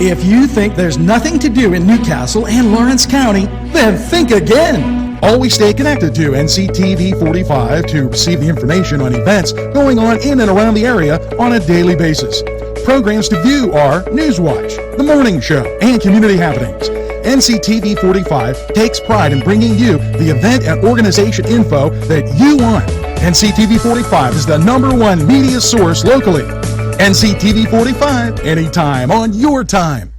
If you think there's nothing to do in Newcastle and Lawrence County, then think again. Always stay connected to NCTV45 to receive the information on events going on in and around the area on a daily basis. Programs to view are Newswatch, The Morning Show, and Community Happenings. NCTV45 takes pride in bringing you the event and organization info that you want. NCTV45 is the #1 media source locally. NCTV45, anytime on your time.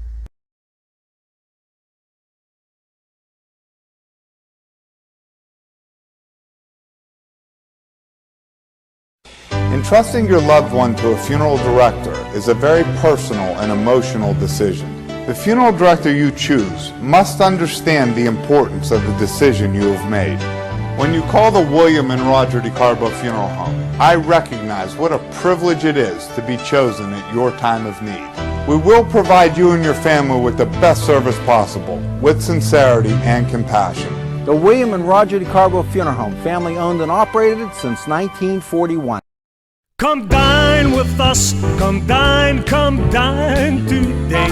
Entrusting your loved one to a funeral director is a very personal and emotional decision. The funeral director you choose must understand the importance of the decision you have made. When you call the William and Roger DeCarbo Funeral Home, I recognize what a privilege it is to be chosen at your time of need. We will provide you and your family with the best service possible, with sincerity and compassion. The William and Roger DeCarbo Funeral Home, family owned and operated since 1941. Come dine with us, come dine today.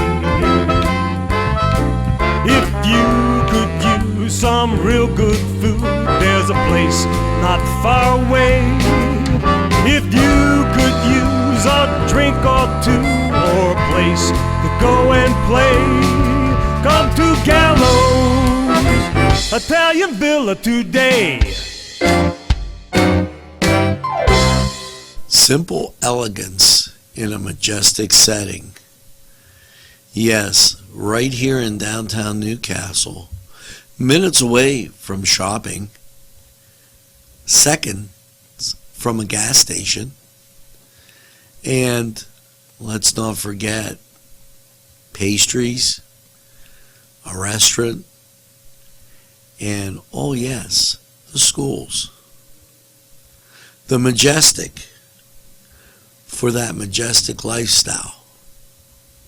If you could use some real good food, there's a place not far away. If you could use a drink or two, or a place to go and play, come to Gallows Italian Villa today. Simple elegance in a majestic setting. Yes, right here in downtown Newcastle, minutes away from shopping, seconds from a gas station, and let's not forget pastries, a restaurant, and oh yes, the schools. The majestic, for that majestic lifestyle,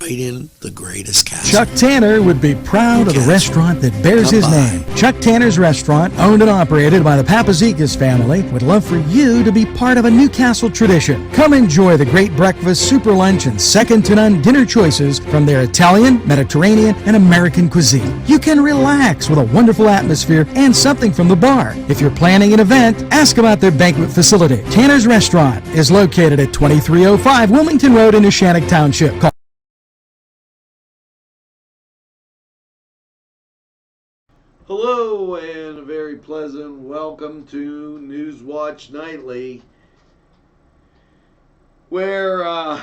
right in the greatest castle. Chuck Tanner would be proud of the restaurant that bears his name. Chuck Tanner's Restaurant, owned and operated by the Papazikas family, would love for you to be part of a Newcastle tradition. Come enjoy the great breakfast, super lunch, and second-to-none dinner choices from their Italian, Mediterranean, and American cuisine. You can relax with a wonderful atmosphere and something from the bar. If you're planning an event, ask about their banquet facility. Tanner's Restaurant is located at 2305 Wilmington Road in Neshannock Township. Call Hello and a very pleasant welcome to Newswatch Nightly, where I'm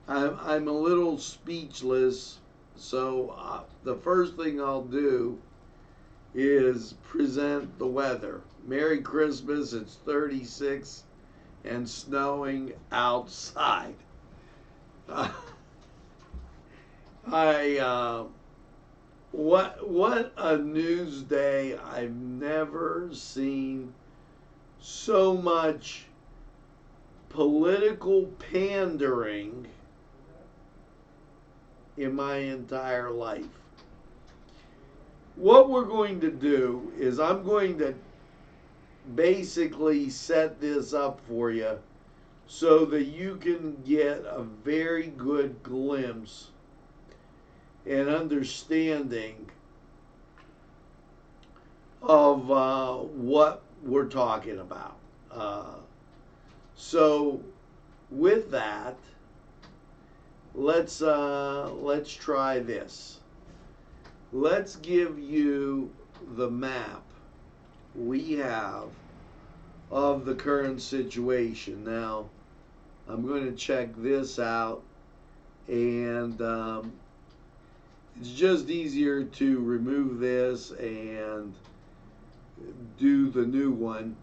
a little speechless, so the first thing I'll do is present the weather. Merry Christmas, it's 36 and snowing outside. What a news day. I've never seen so much political pandering in my entire life. What we're going to do is I'm going to basically set this up for you so that you can get a very good glimpse and understanding of what we're talking about. So with that, let's try this. Let's give you the map we have of the current situation. Now, I'm going to check this out, and it's just easier to remove this and do the new one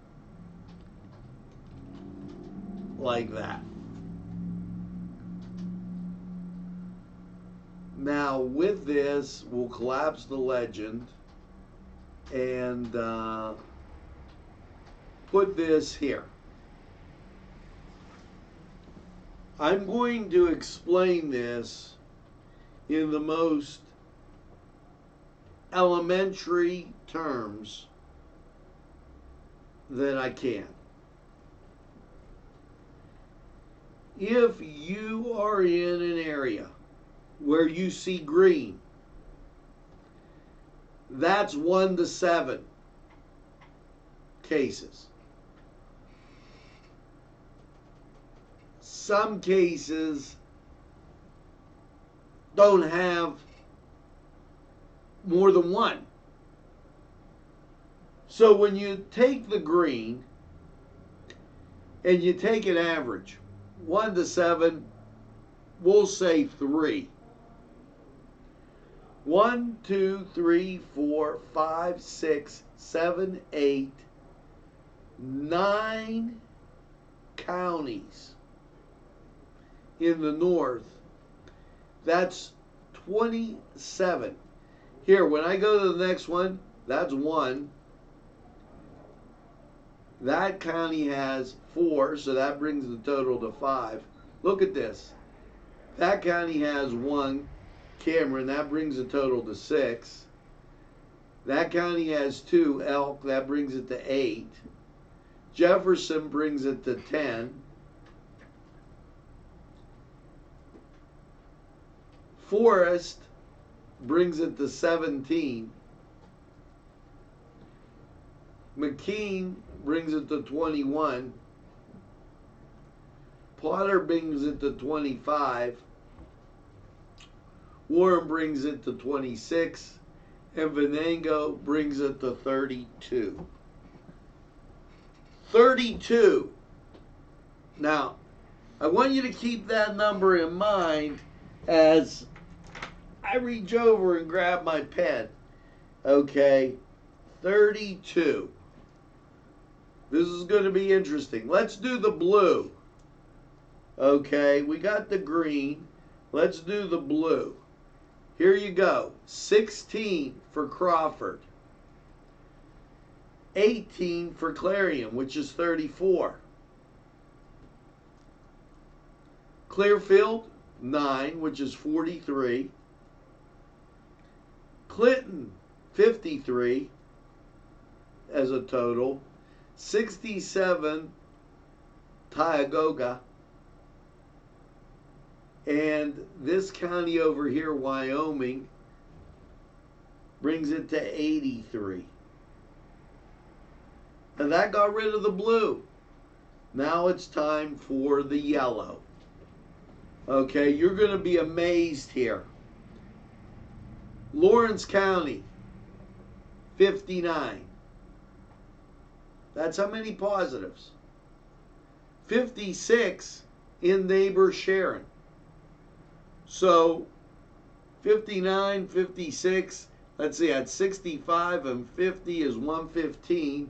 like that. Now with this, we'll collapse the legend and put this here. I'm going to explain this in the most elementary terms that I can. if you are in an area where you see green, that's 1 to 7 cases. Some cases don't have more than one. So when you take the green and you take an average, 1 to 7, we'll say 3. 1, 2, 3, 4, 5, 6, 7, 8, 9 counties in the north. That's 27. Here, when I go to the next one, that's 1. That county has 4, so that brings the total to 5. Look at this. That county has 1. Cameron, that brings the total to 6. That county has 2. Elk, that brings it to 8. Jefferson brings it to 10. Forest brings it to 17. McKean brings it to 21. Potter brings it to 25. Warren brings it to 26. And Venango brings it to 32. 32. Now, I want you to keep that number in mind as I reach over and grab my pen. Okay, 32. This is going to be interesting. Let's do the blue. Okay, we got the green. Let's do the blue. Here you go. 16 for Crawford. 18 for Clarion, which is 34. Clearfield, 9, which is 43. Clinton, 53 as a total. 67, Tioga. And this county over here, Wyoming, brings it to 83. And that got rid of the blue. Now it's time for the yellow. Okay, you're going to be amazed here. Lawrence County, 59. That's how many positives. 56 in neighbor Sharon. So 59, 56, let's see, at 65 and 50 is 115.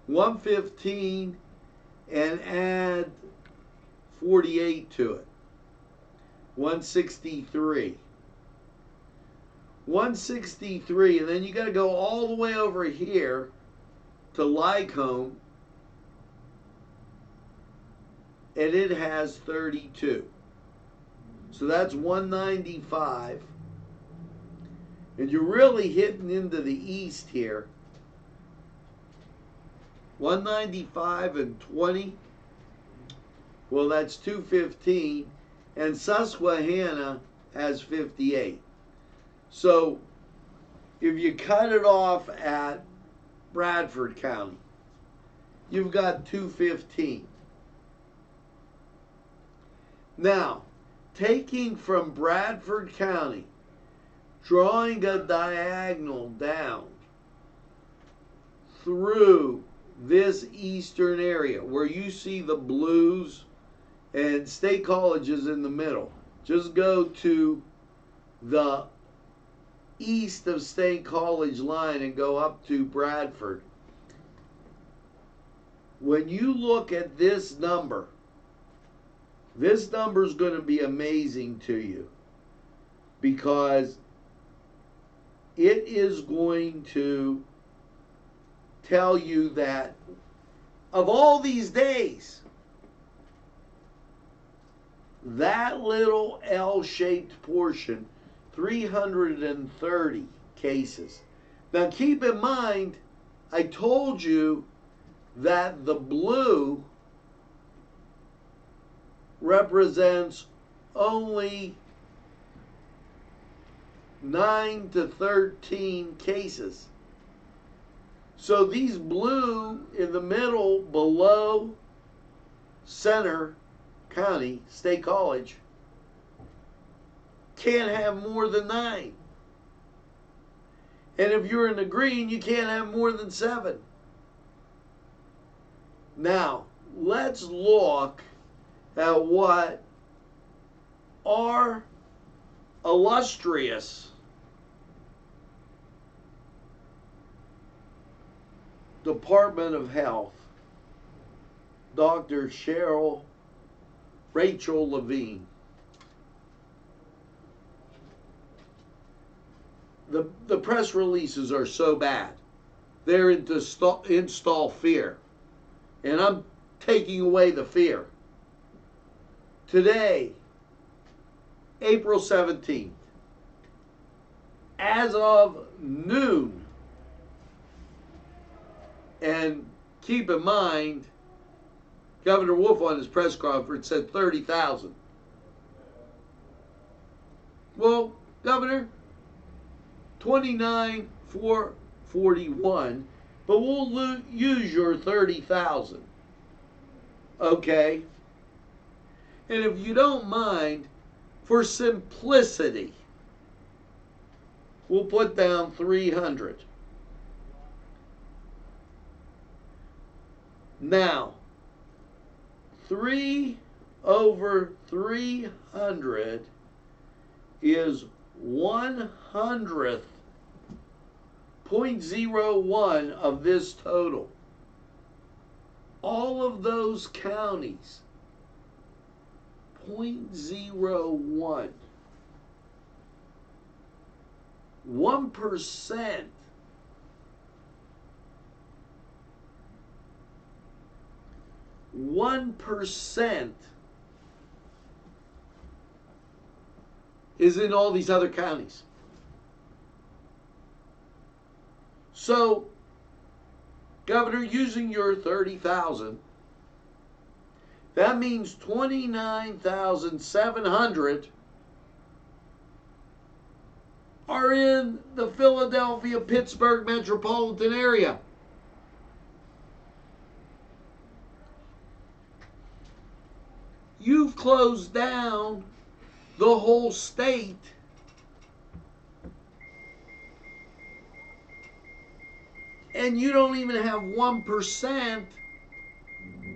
115 and add 48 to it. 163. 163, and then you got to go all the way over here to Lycombe, and it has 32. So that's 195. And you're really hitting into the east here. 195 and 20. Well, that's 215. And Susquehanna has 58. So if you cut it off at Bradford County, you've got 215. Now, taking from Bradford County, drawing a diagonal down through this eastern area where you see the blues and State College is in the middle. Just go to the east of State College line and go up to Bradford. When you look at this number is going to be amazing to you, because it is going to tell you that of all these days, that little L-shaped portion, 330 cases. Now keep in mind, I told you that the blue represents only 9 to 13 cases. So these blue in the middle below Center County State College can't have more than 9. And if you're in the green, you can't have more than 7. Now, let's look at what our illustrious Department of Health, Dr. Rachel Levine. The press releases are so bad. They're into install fear. And I'm taking away the fear. Today, April 17th, as of noon, and keep in mind, Governor Wolf on his press conference said 30,000. Well, Governor, 29,441, but we'll use your 30,000. Okay? And if you don't mind, for simplicity, we'll put down 300. Now, 3 over 300 is 100th 0.01 of this total. All of those counties, 0.01. 1%. 1% is in all these other counties. So, Governor, using your 30,000, that means 29,700 are in the Philadelphia, Pittsburgh metropolitan area. You've closed down the whole state. And you don't even have 1%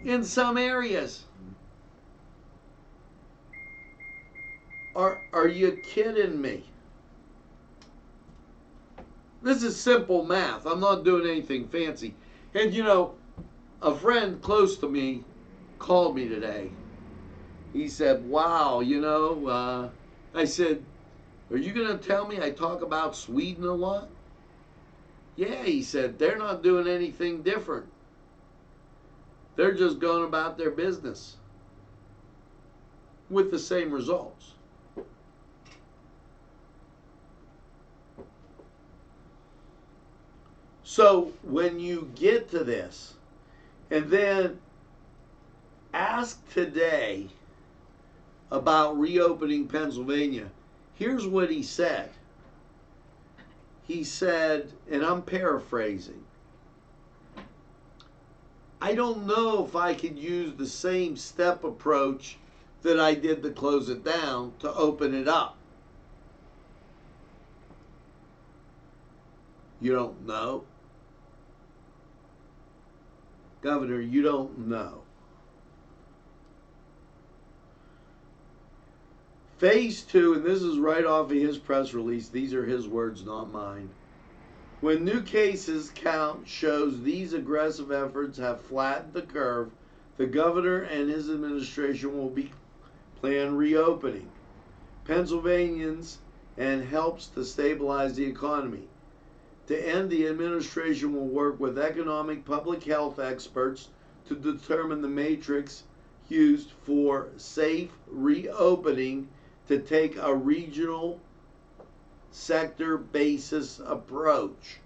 in some areas. Are you kidding me? This is simple math. I'm not doing anything fancy. And you know, a friend close to me called me today. He said, wow, you know, I said, are you going to tell me I talk about Sweden a lot? Yeah, he said, they're not doing anything different. They're just going about their business with the same results. So when you get to this, and then ask today about reopening Pennsylvania, here's what he said. He said, and I'm paraphrasing, I don't know if I could use the same step approach that I did to close it down to open it up. You don't know? Governor, you don't know. Phase 2, and this is right off of his press release, these are his words, not mine. When new cases count shows these aggressive efforts have flattened the curve, the governor and his administration will be plan reopening Pennsylvanians and helps to stabilize the economy. To end, the administration will work with economic public health experts to determine the matrix used for safe reopening to take a regional sector basis approach.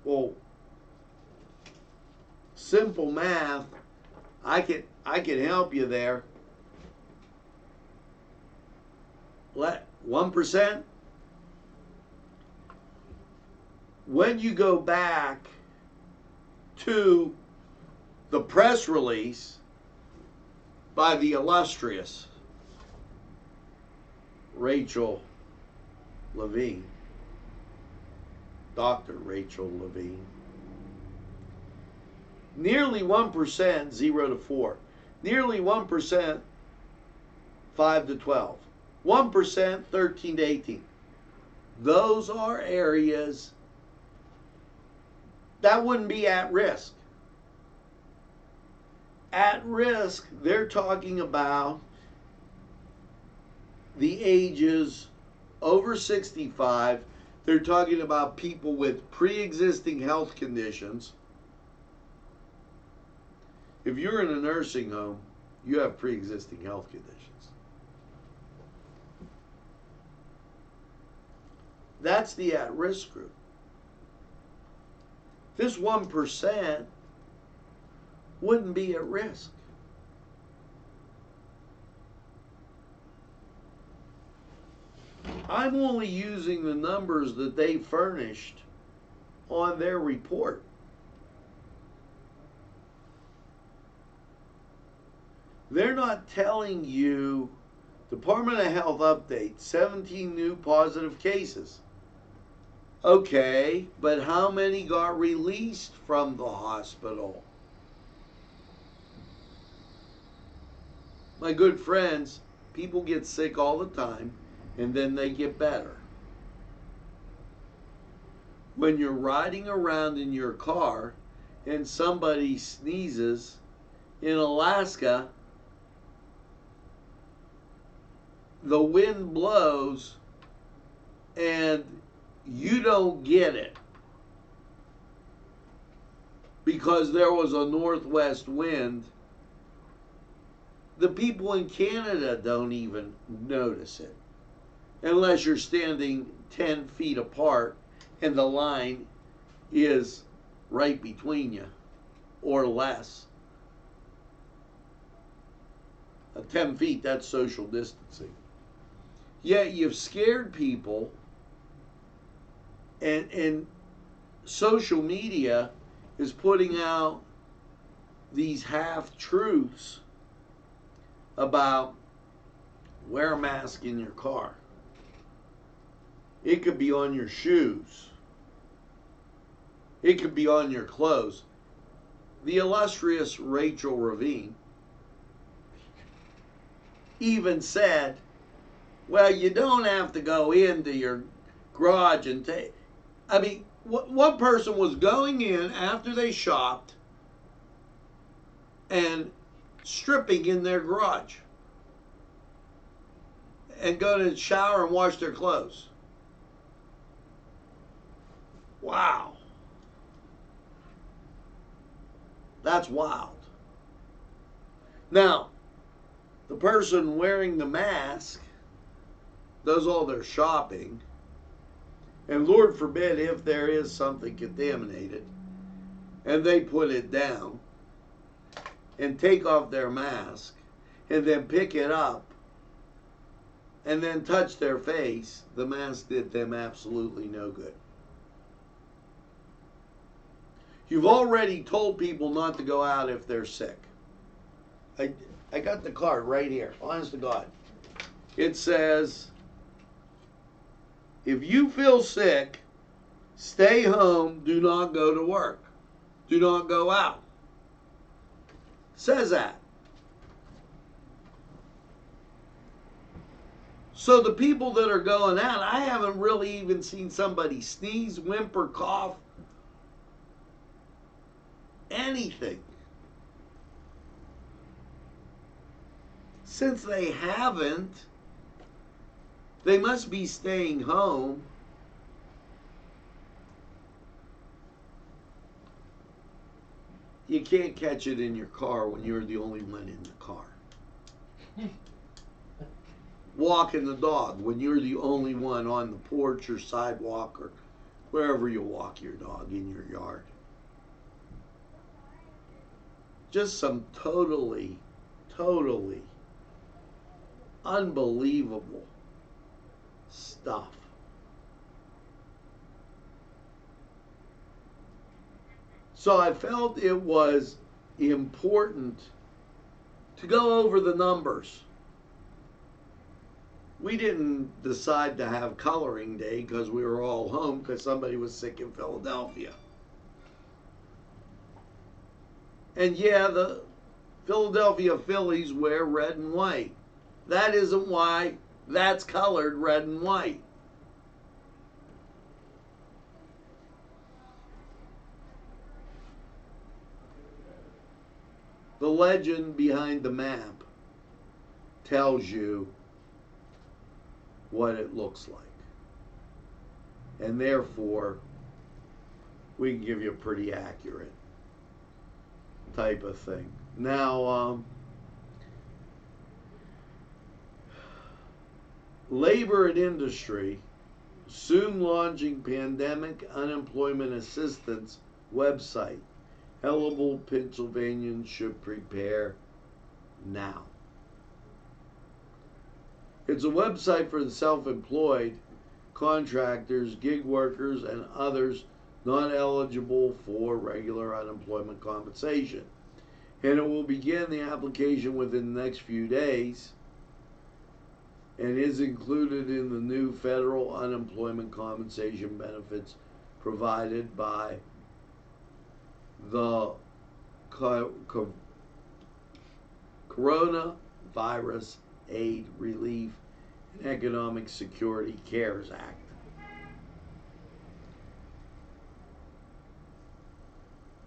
Well, simple math, I can help you there. 1%. When you go back to the press release by the illustrious Rachel Levine, Dr. Rachel Levine, nearly 1%, 0 to 4. Nearly 1%, 5 to 12. 1%, 13 to 18. Those are areas that wouldn't be at risk. At risk, they're talking about the ages over 65. They're talking about people with pre-existing health conditions. If you're in a nursing home, you have pre-existing health conditions. That's the at-risk group. This 1% wouldn't be at risk. I'm only using the numbers that they furnished on their report. They're not telling you, Department of Health update, 17 new positive cases. Okay, but how many got released from the hospital? My good friends, people get sick all the time and then they get better. When you're riding around in your car and somebody sneezes in Alaska, the wind blows and you don't get it because there was a northwest wind. The people in Canada don't even notice it unless you're standing 10 feet apart and the line is right between you or less. 10 feet, that's social distancing. Yet you've scared people, and social media is putting out these half-truths about wear a mask in your car. It could be on your shoes. It could be on your clothes. The illustrious Rachel Levine even said, well, you don't have to go into your garage and take. I mean, one person was going in after they shopped and stripping in their garage and go to the shower and wash their clothes. Wow. That's wild. Now, the person wearing the mask does all their shopping, and Lord forbid if there is something contaminated, and they put it down and take off their mask and then pick it up and then touch their face, the mask did them absolutely no good. You've already told people not to go out if they're sick. I got the card right here, honest to God. It says, if you feel sick, stay home, do not go to work. Do not go out. Says that. So the people that are going out, I haven't really even seen somebody sneeze, whimper, cough, anything. Since they haven't, they must be staying home. You can't catch it in your car when you're the only one in the car. Walking the dog when you're the only one on the porch or sidewalk or wherever you walk your dog in your yard. Just some totally unbelievable stuff. So I felt it was important to go over the numbers. We didn't decide to have coloring day because we were all home because somebody was sick in Philadelphia. And yeah, the Philadelphia Phillies wear red and white. That isn't why that's colored red and white. The legend behind the map tells you what it looks like. And therefore, we can give you a pretty accurate type of thing. Now, labor and industry soon launching pandemic unemployment assistance website. Eligible Pennsylvanians should prepare now. It's a website for the self-employed, contractors, gig workers, and others not eligible for regular unemployment compensation. And it will begin the application within the next few days and is included in the new federal unemployment compensation benefits provided by the Coronavirus Aid, Relief, and Economic Security CARES Act.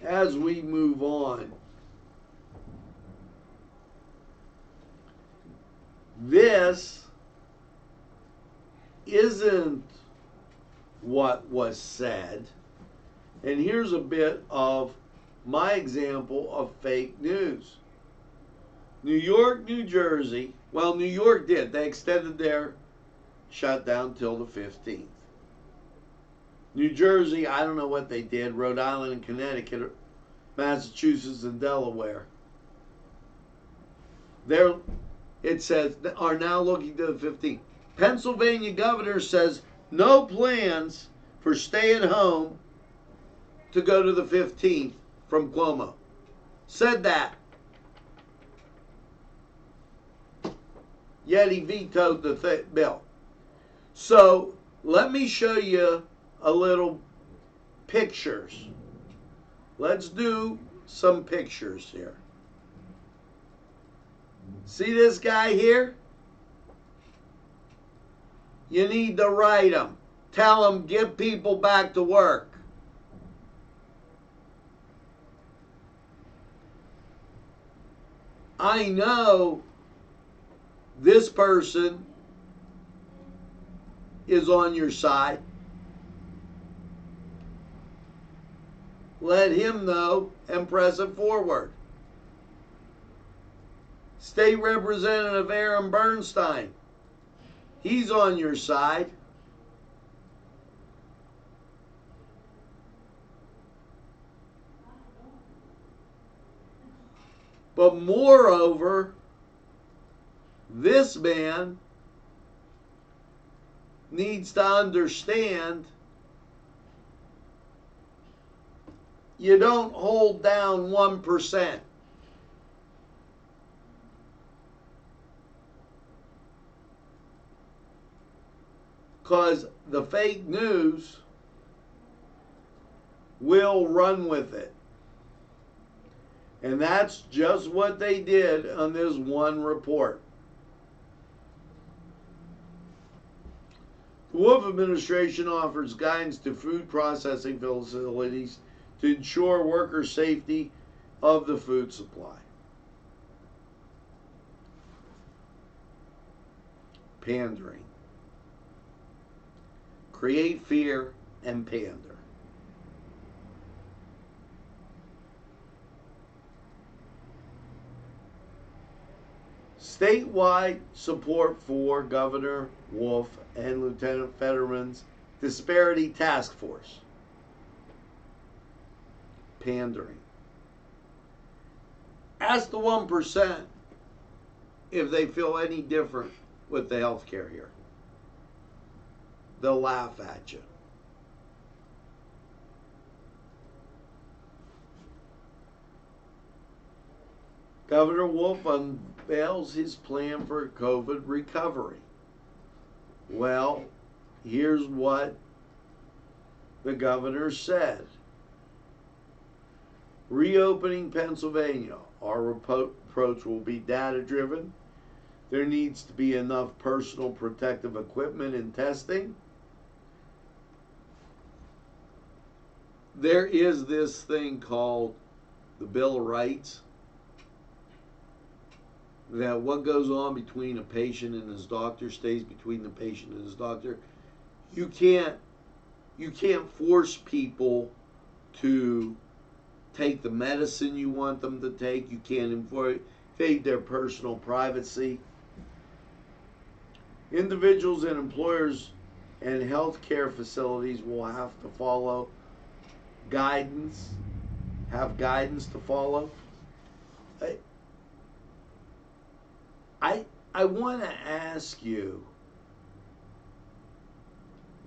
As we move on, this isn't what was said, and here's a bit of my example of fake news. New York, New Jersey, well, New York did. They extended their shutdown till the 15th. New Jersey, I don't know what they did. Rhode Island and Connecticut, Massachusetts and Delaware. It says, are now looking to the 15th. Pennsylvania governor says no plans for stay at home to go to the 15th from Cuomo. Said that. Yet he vetoed the bill. So let me show you a little pictures. Let's do some pictures here. See this guy here? You need to write him. Tell him, get people back to work. I know this person is on your side. Let him know and press it forward. State Representative Aaron Bernstein, he's on your side. But moreover, this man needs to understand you don't hold down 1%. Because the fake news will run with it. And that's just what they did on this one report. The Wolf administration offers guidance to food processing facilities to ensure worker safety of the food supply. Pandering. Create fear and pander. Statewide support for Governor Wolf and Lieutenant Fetterman's disparity task force. Pandering. Ask the 1% if they feel any different with the health care here. They'll laugh at you. Governor Wolf unveils his plan for COVID recovery. Well, here's what the governor said. Reopening Pennsylvania, our approach will be data-driven. There needs to be enough personal protective equipment and testing. There is this thing called the Bill of Rights, that what goes on between a patient and his doctor stays between the patient and his doctor. You can't force people to take the medicine you want them to take. You can't invade their personal privacy. Individuals and employers and healthcare facilities will have to follow guidance, have guidance to follow. I want to ask you,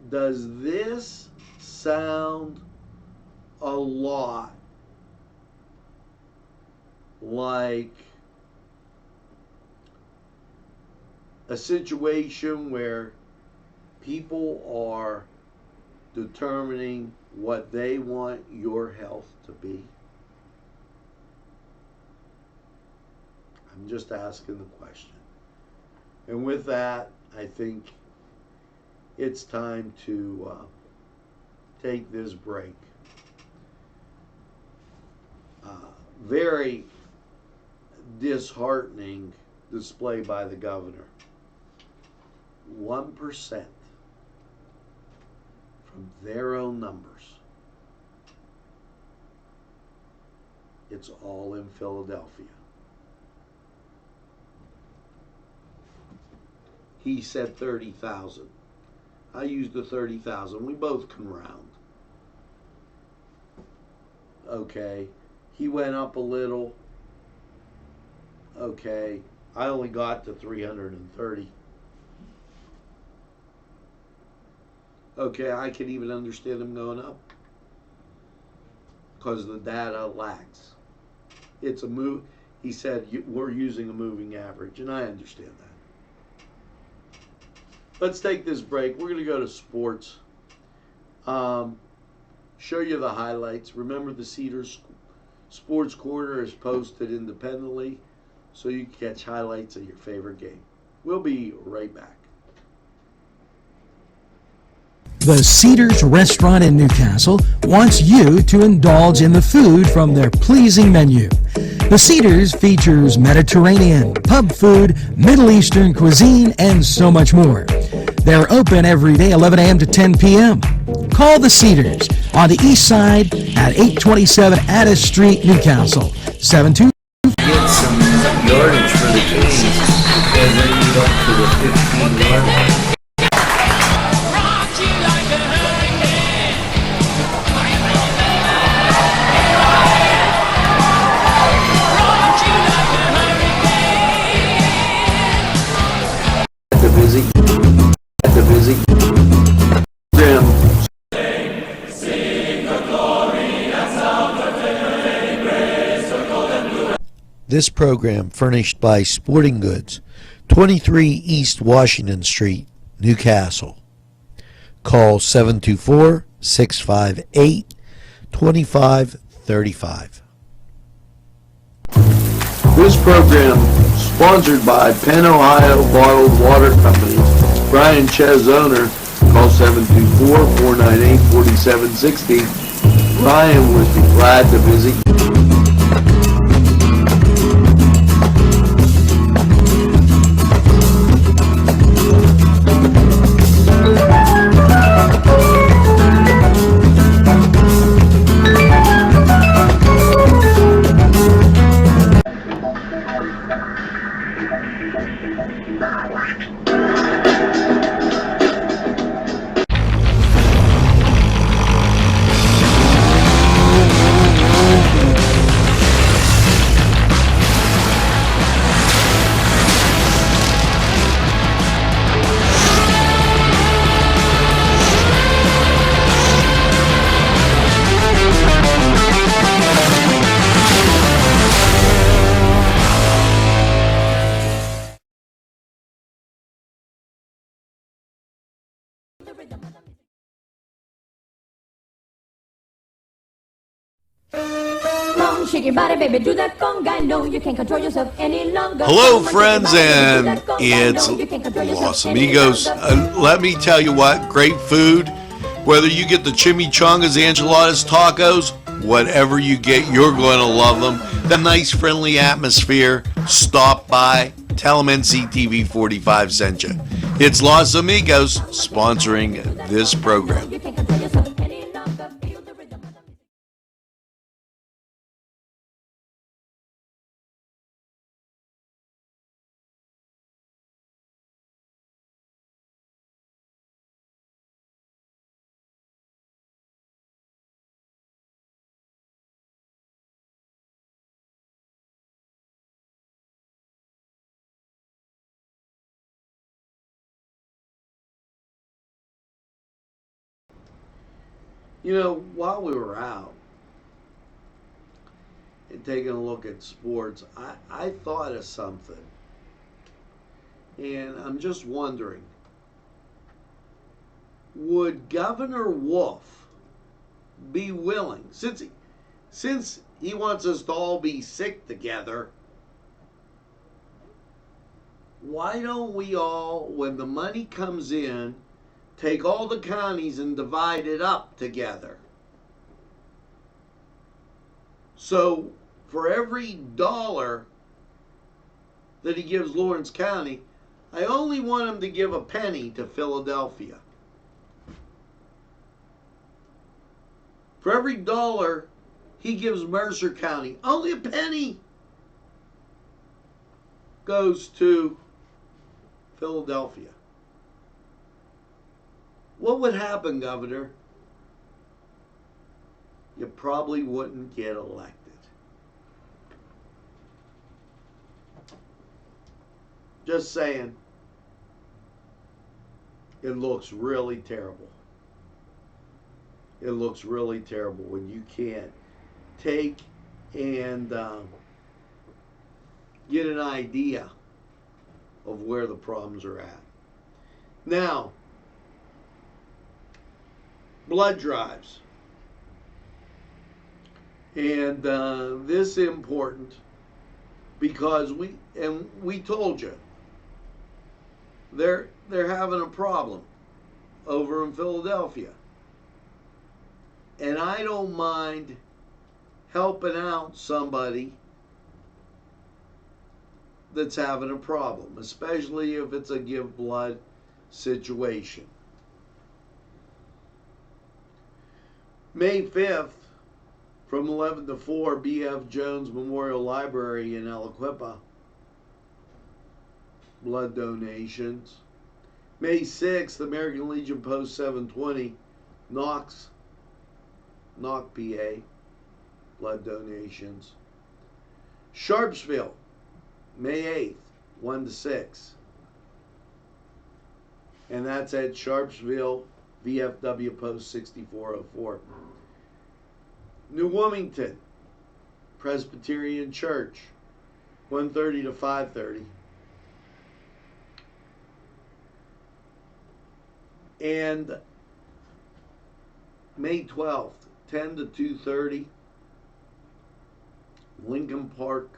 does this sound a lot like a situation where people are determining what they want your health to be? I'm just asking the question. And with that, I think it's time to take this break. Very disheartening display by the governor. 1% from their own numbers. It's all in Philadelphia. He said 30,000. I used the 30,000. We both can round. Okay. He went up a little. Okay. I only got to 330. Okay, I can even understand him going up, because the data lags. It's a move. He said we're using a moving average, and I understand that. Let's take this break. We're going to go to sports. Show you the highlights. Remember, the Cedars Sports Corner is posted independently, so you can catch highlights of your favorite game. We'll be right back. The Cedars Restaurant in Newcastle wants you to indulge in the food from their pleasing menu. The Cedars features Mediterranean, pub food, Middle Eastern cuisine, and so much more. They're open every day 11 a.m. to 10 p.m. Call the Cedars on the east side at 827 Addis Street, Newcastle. 72. Get some yardage for the Kings because they need up to the 15-yard line. This program furnished by Sporting Goods, 23 East Washington Street, Newcastle. Call 724-658-2535. This program sponsored by Penn Ohio Bottled Water Company. Brian Ches, owner. Call 724-498-4760. Brian would be glad to visit you. shake your body, baby, do that conga. No, you can't control yourself any longer. Hello, Come on, friends, shake your body, and baby, do that conga. it's No, you can't control yourself Los any Amigos. longer. Let me tell you what, great food. Whether you get the chimichangas, enchiladas, tacos, whatever you get, you're going to love them. The nice, friendly atmosphere. Stop by. Tell them NCTV45 sent you. It's Los Amigos sponsoring this program. You can't control yourself any longer. Feel the rhythm of the music. You know, while we were out and taking a look at sports, I thought of something. And I'm just wondering, would Governor Wolf be willing, since he wants us to all be sick together, why don't we all, when the money comes in, take all the counties and divide it up together? So for every dollar that he gives Lawrence County, I only want him to give a penny to Philadelphia. For every dollar he gives Mercer County, only a penny goes to Philadelphia. What would happen, Governor? You probably wouldn't get elected. Just saying. It looks really terrible. It looks really terrible when you can't take and get an idea of where the problems are at. Now, blood drives. And this is important because we told you they're having a problem over in Philadelphia. And I don't mind helping out somebody that's having a problem, especially if it's a give blood situation. May 5th, from 11 to 4, B.F. Jones Memorial Library in Aliquippa. Blood donations. May 6th, American Legion Post 720, Knox, PA. Blood donations. Sharpsville, May 8th, 1 to 6. And that's at Sharpsville, VFW Post 6404. New Wilmington, Presbyterian Church, 1:30 to 5:30. And May 12th, 10 to 2:30, Lincoln Park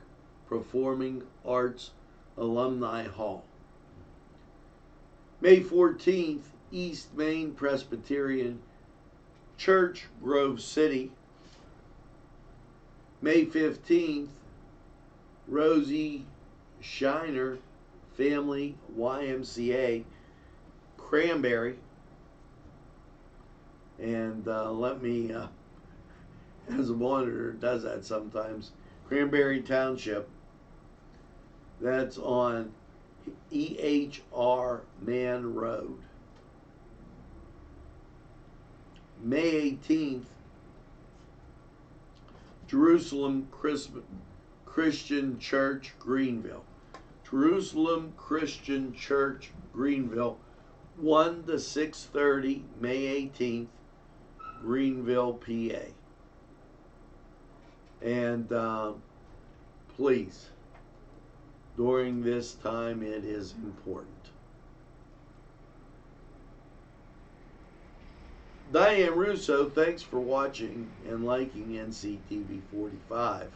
Performing Arts Alumni Hall. May 14th, East Main Presbyterian Church, Grove City. May 15th, Rosie Shiner Family YMCA, Cranberry. And let me, as a monitor, does that sometimes. Cranberry Township. That's on EHR Man Road. May 18th, Jerusalem Christian Church, Greenville. Jerusalem Christian Church, Greenville, 1 to 6:30, May 18th, Greenville, PA. And please, during this time, it is important. Diane Russo, thanks for watching and liking NCTV45.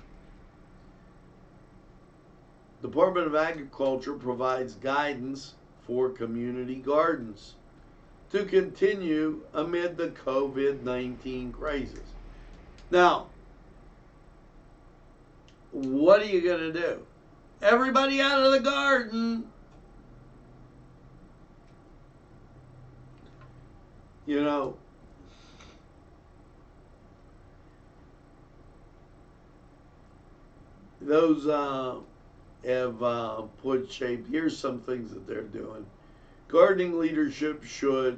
Department of Agriculture provides guidance for community gardens to continue amid the COVID-19 crisis. Now, what are you going to do? Everybody out of the garden. You know, those have put shape. Here's some things that they're doing. Gardening leadership should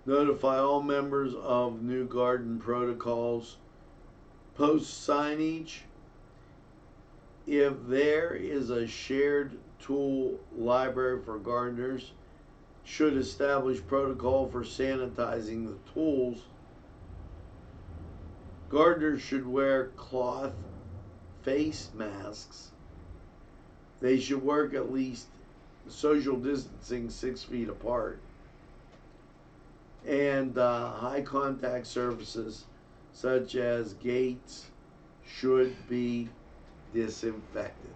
notify all members of new garden protocols, post signage. If there is a shared tool library for gardeners, should establish protocol for sanitizing the tools. Gardeners should wear cloth face masks. They should work at least social distancing 6 feet apart. And high contact surfaces such as gates should be disinfected.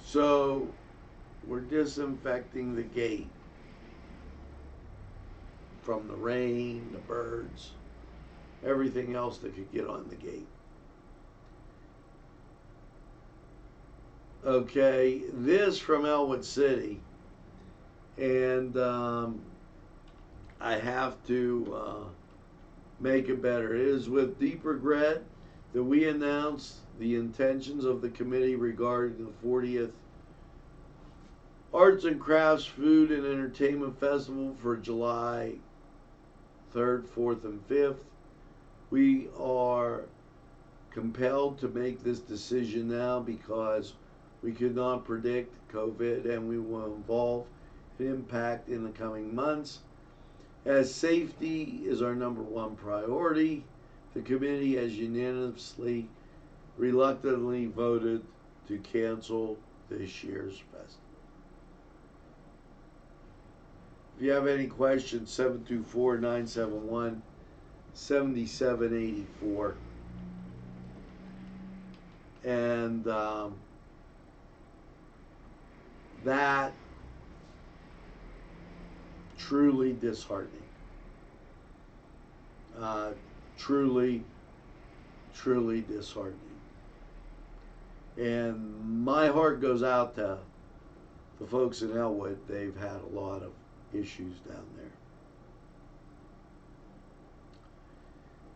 So we're disinfecting the gate from the rain, the birds, everything else that could get on the gate. Okay, this from Elwood City, and I have to make it better. It is with deep regret that we announce the intentions of the committee regarding the 40th Arts and Crafts Food and Entertainment Festival for July 3rd, 4th, and 5th. We are compelled to make this decision now because we could not predict COVID and we will involve an impact in the coming months. As safety is our number one priority, the committee has unanimously, reluctantly voted to cancel this year's festival. If you have any questions, 724-971-7784. And that truly disheartening. Truly disheartening. And my heart goes out to the folks in Elwood. They've had a lot of issues down there.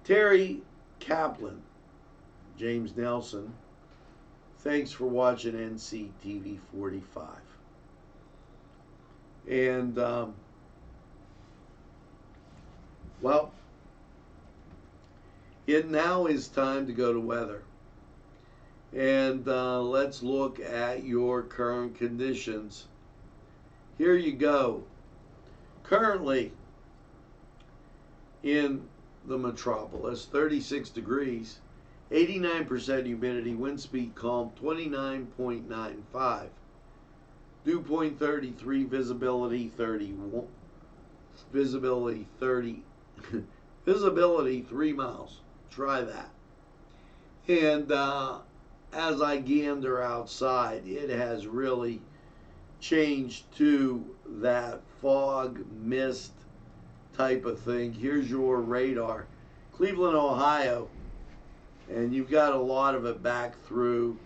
Terry Kaplan, James Nelson, thanks for watching NCTV45. And, well, it now is time to go to weather. And let's look at your current conditions. Here you go. Currently in the metropolis, 36 degrees, 89% humidity, wind speed calm, 29.95. Dew point 33, visibility 31. Visibility 30. Visibility 3 miles. Try that. And as I gander outside, it has really changed to that fog, mist type of thing. Here's your radar. Cleveland, Ohio, and you've got a lot of it back through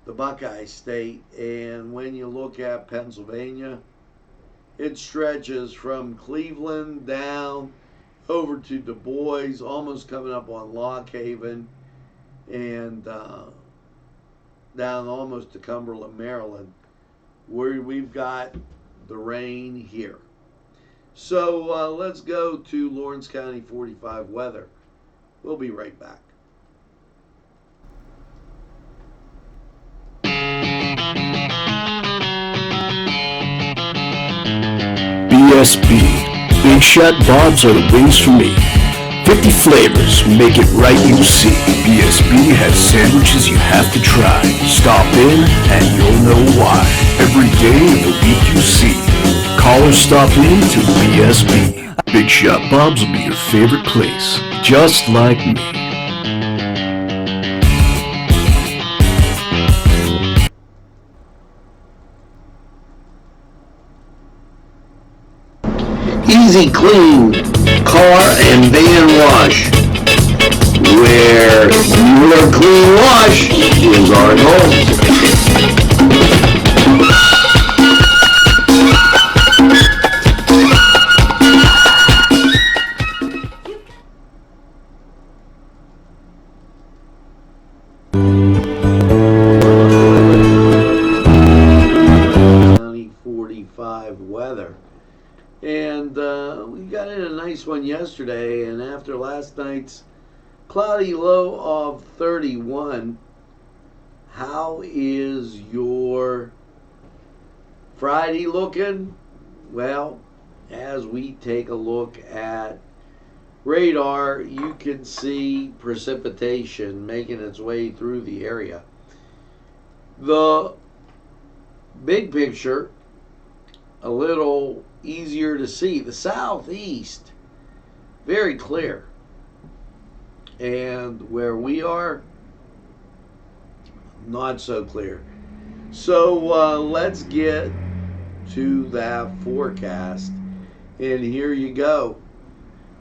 the Buckeye State. And when you look at Pennsylvania, it stretches from Cleveland down over to Du Bois, almost coming up on Lock Haven, and down almost to Cumberland, Maryland, where we've got the rain here. So let's go to Lawrence County 45 weather. We'll be right back. BSB. Big Shot Bobs are the wings for me. 50 flavors, make it right, you see. BSB has sandwiches you have to try. Stop in and you'll know why. Every day of the week you see. Call or stop in to BSB. Big Shot Bob's will be your favorite place, just like me. Easy Clean Car and Van Wash, where your clean wash is our goal. County 45 weather. And we got in a nice one yesterday, and after last night's cloudy low of 31, how is your Friday looking? Well, as we take a look at radar, you can see precipitation making its way through the area. The big picture, a little easier to see. The southeast, very clear. And where we are, not so clear. So let's get to that forecast. And here you go.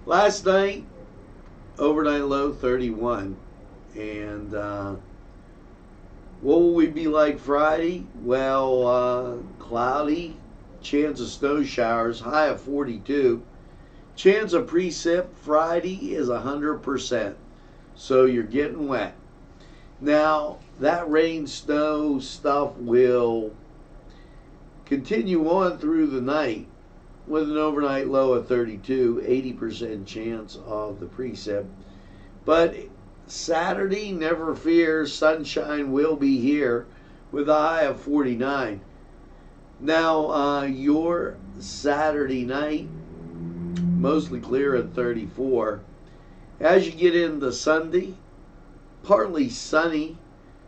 Last night, overnight low 31. And what will we be like Friday? Well, cloudy, chance of snow showers, high of 42. Chance of precip Friday is 100%. So you're getting wet. Now, that rain, snow stuff will continue on through the night with an overnight low of 32, 80% chance of the precip. But Saturday, never fear, sunshine will be here with a high of 49. Now, your Saturday night, mostly clear at 34. As you get into Sunday, partly sunny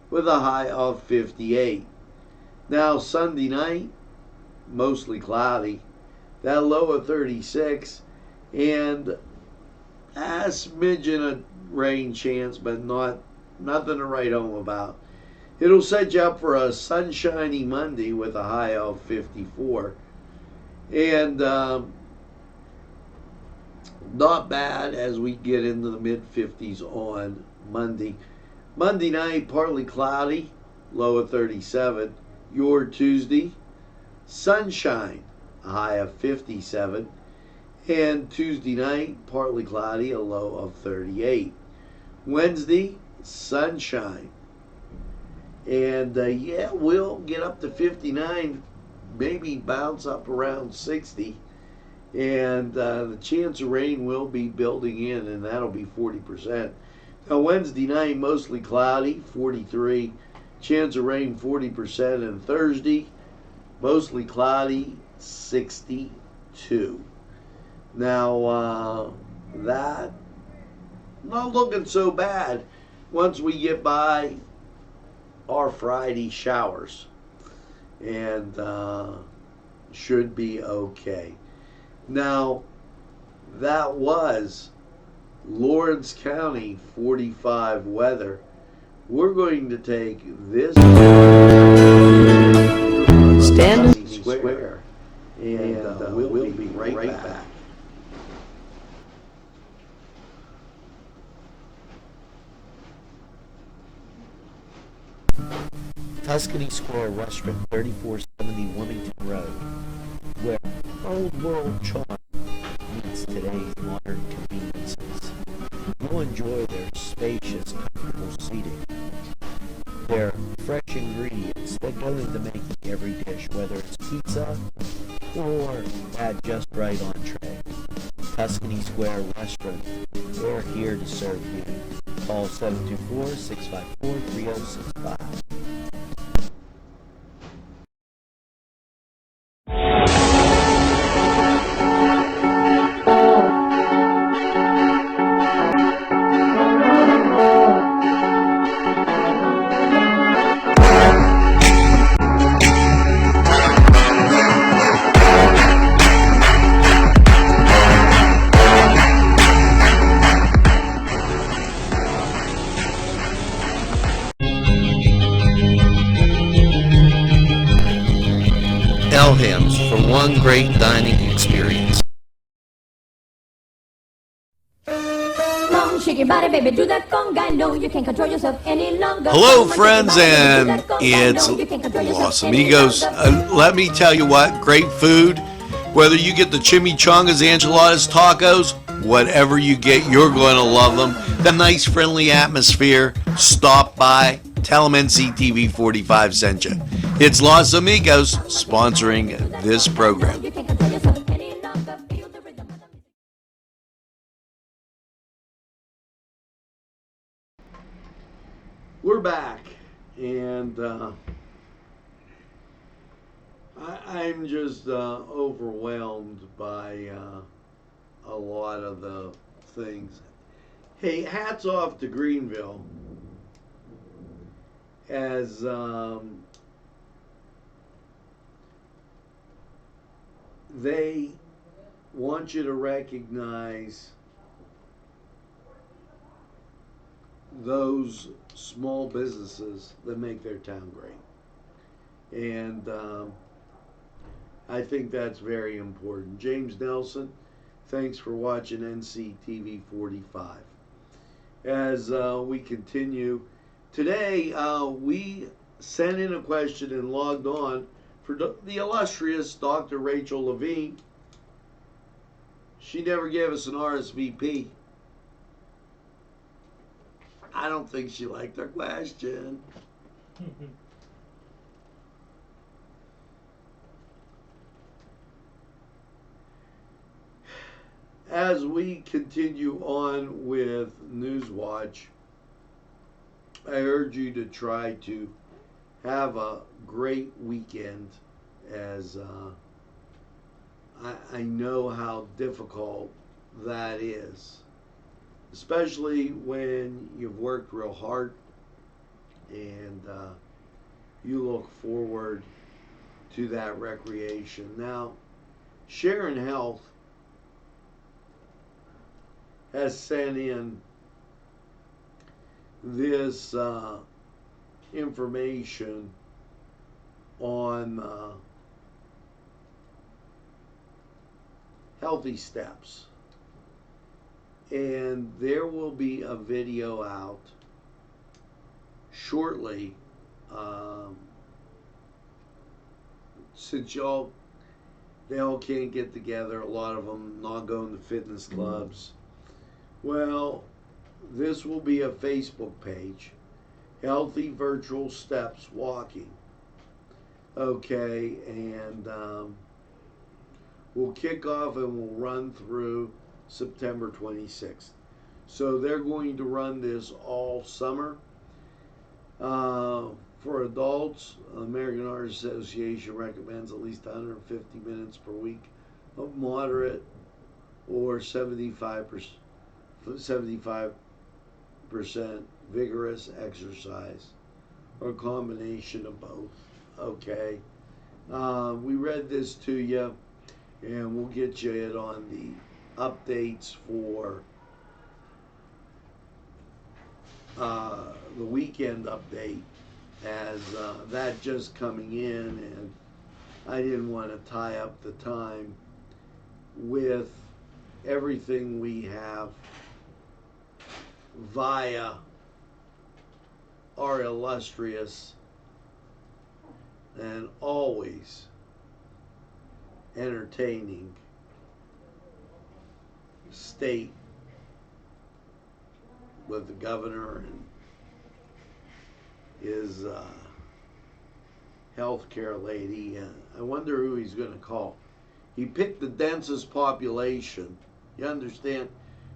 with a high of 58. Now, Sunday night, mostly cloudy, that low of 36, and a smidgen of rain chance, but nothing to write home about. It'll set you up for a sunshiny Monday with a high of 54. And not bad as we get into the mid-50s on Monday. Monday night, partly cloudy, low of 37. Your Tuesday, sunshine, a high of 57. And Tuesday night, partly cloudy, a low of 38. Wednesday, sunshine. And yeah, we'll get up to 59, maybe bounce up around 60. And the chance of rain will be building in, and that'll be 40%. Now, Wednesday night, mostly cloudy, 43. Chance of rain, 40%. And Thursday, mostly cloudy, 62. Now, that not looking so bad once we get by our Friday showers, and should be okay. Now, that was Lawrence County 45 weather. We're going to take this Standing Square, and we'll be right back. Tuscany Square Restaurant, 3470 Wilmington Road, where old world charm meets today's modern conveniences. You'll enjoy their spacious, comfortable seating, their fresh ingredients that go into making every dish, whether it's pizza or that just right entree. Tuscany Square Restaurant, they're here to serve you. Call 724-654-3065. all hands for one great dining experience. Come on, shake your body, baby, do that conga. No, you can't control yourself any longer. Hello, Come on, friends, shake your body, and baby, do that conga. it's No, you can't control yourself Los any Amigos. longer. Let me tell you what, great food, whether you get the chimichangas, enchiladas, tacos, whatever you get, you're going to love them. The nice, friendly atmosphere. Stop by. Tell them NCTV45 sent you. It's Los Amigos sponsoring this program. You can't control yourself any longer. Feel the rhythm of the music. We're back, and I'm just overwhelmed by a lot of the things. Hey, hats off to Greenville, as they want you to recognize those small businesses that make their town great. And I think that's very important. James Nelson, thanks for watching NCTV45. As we continue, today we sent in a question and logged on for the illustrious Dr. Rachel Levine. She never gave us an RSVP. I don't think she liked our question. As we continue on with Newswatch, I urge you to try to have a great weekend, as I know how difficult that is, especially when you've worked real hard and you look forward to that recreation. Now, Sharon Health has sent in this information on healthy steps, and there will be a video out shortly, since they all can't get together, a lot of them not going to fitness clubs. Well, this will be a Facebook page, Healthy Virtual Steps Walking. Okay, and we'll kick off and we'll run through September 26th. So they're going to run this all summer. For adults, American Heart Association recommends at least 150 minutes per week of moderate or 75% vigorous exercise, or a combination of both. Okay, we read this to you, and we'll get you it on the updates for the weekend update, as that just coming in, and I didn't want to tie up the time with everything we have via our illustrious and always entertaining state with the governor and his healthcare lady. I wonder who he's going to call. He picked the densest population. You understand?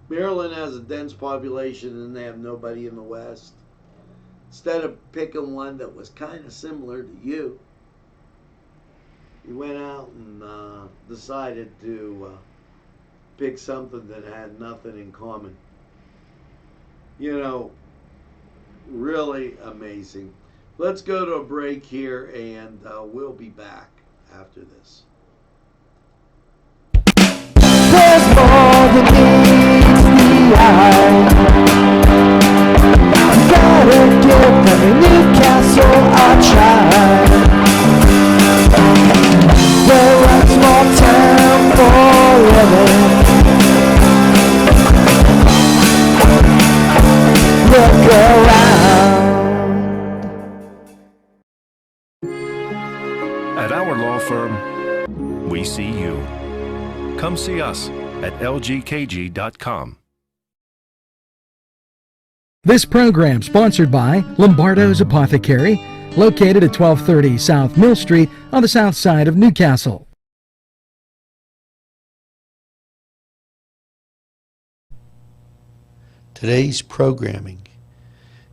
Maryland has a dense population and they have nobody in the West. Instead of picking one that was kind of similar to you, he went out and decided to pick something that had nothing in common. You know, really amazing. Let's go to a break here, and we'll be back after this. There's more than meets the eye. I gotta get them in Newcastle, I try. firm, we see you. Come see us at lgkg.com. This program sponsored by Lombardo's Apothecary, located at 1230 South Mill Street on the south side of Newcastle. Today's programming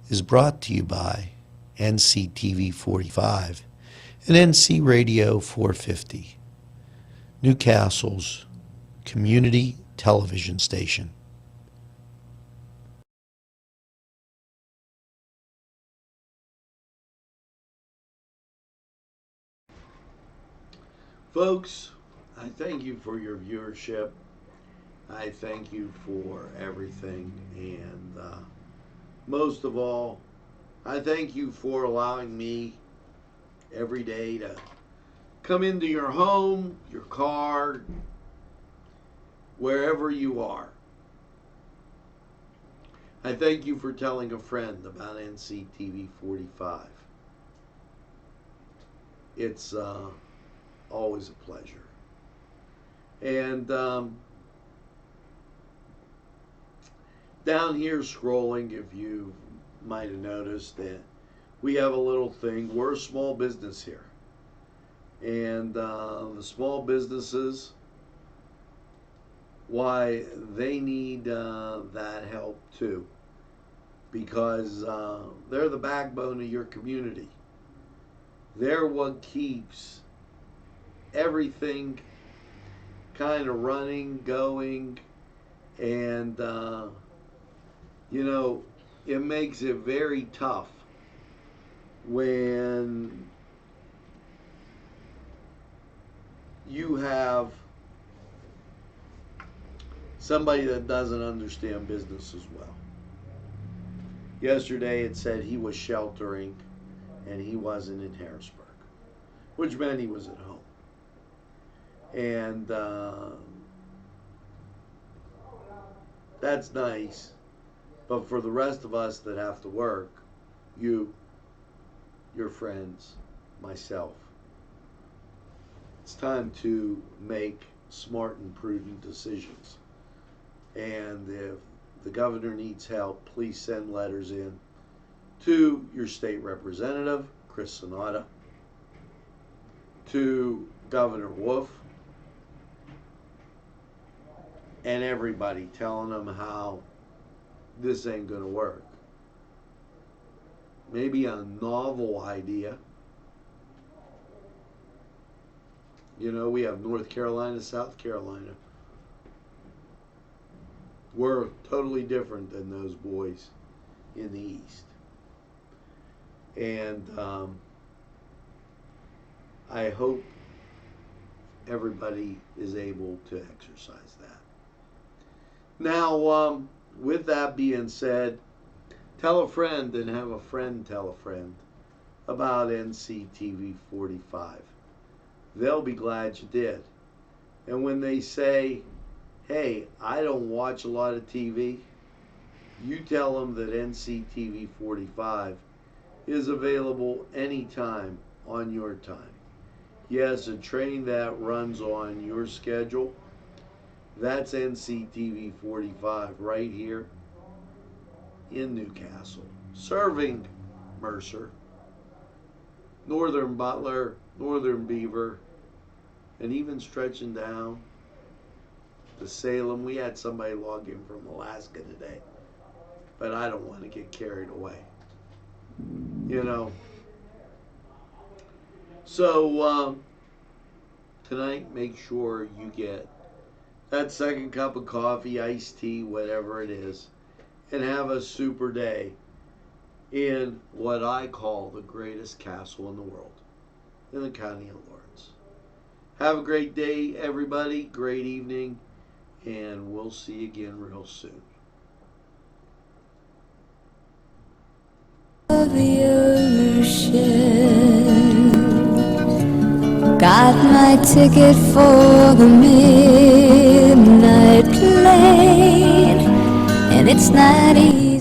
is brought to you by NCTV45 and NC Radio 450, Newcastle's community television station. Folks, I thank you for your viewership. I thank you for everything, and most of all, I thank you for allowing me every day to come into your home, your car, wherever you are. I thank you for telling a friend about NCTV45. It's always a pleasure. And down here scrolling, if you might have noticed that we have a little thing. We're a small business here. And the small businesses, why they need that help too. Because they're the backbone of your community. They're what keeps everything kind of running, going, and you know, it makes it very tough when you have somebody that doesn't understand business as well. Yesterday it said he was sheltering and he wasn't in Harrisburg, which meant he was at home. And that's nice. But for the rest of us that have to work, you, your friends, myself, it's time to make smart and prudent decisions. And if the governor needs help, please send letters in to your state representative, Chris Sonata, to Governor Wolf, and everybody, telling them how this ain't gonna work. Maybe a novel idea. You know, we have North Carolina, South Carolina. We're totally different than those boys in the East. And I hope everybody is able to exercise that. Now, with that being said, tell a friend and have a friend tell a friend about NCTV45. They'll be glad you did. And when they say, hey, I don't watch a lot of TV, you tell them that NCTV45 is available anytime on your time. Yes, a train that runs on your schedule, that's NCTV45 right here in Newcastle, serving Mercer, Northern Butler, Northern Beaver, and even stretching down to Salem. We had somebody log in from Alaska today, but I don't want to get carried away, you know. So tonight, make sure you get that second cup of coffee, iced tea, whatever it is, and have a super day in what I call the greatest castle in the world, in the county of Lawrence. Have a great day, everybody. Great evening, and we'll see you again real soon. The ocean, got my ticket for the midnight plane, and it's not easy.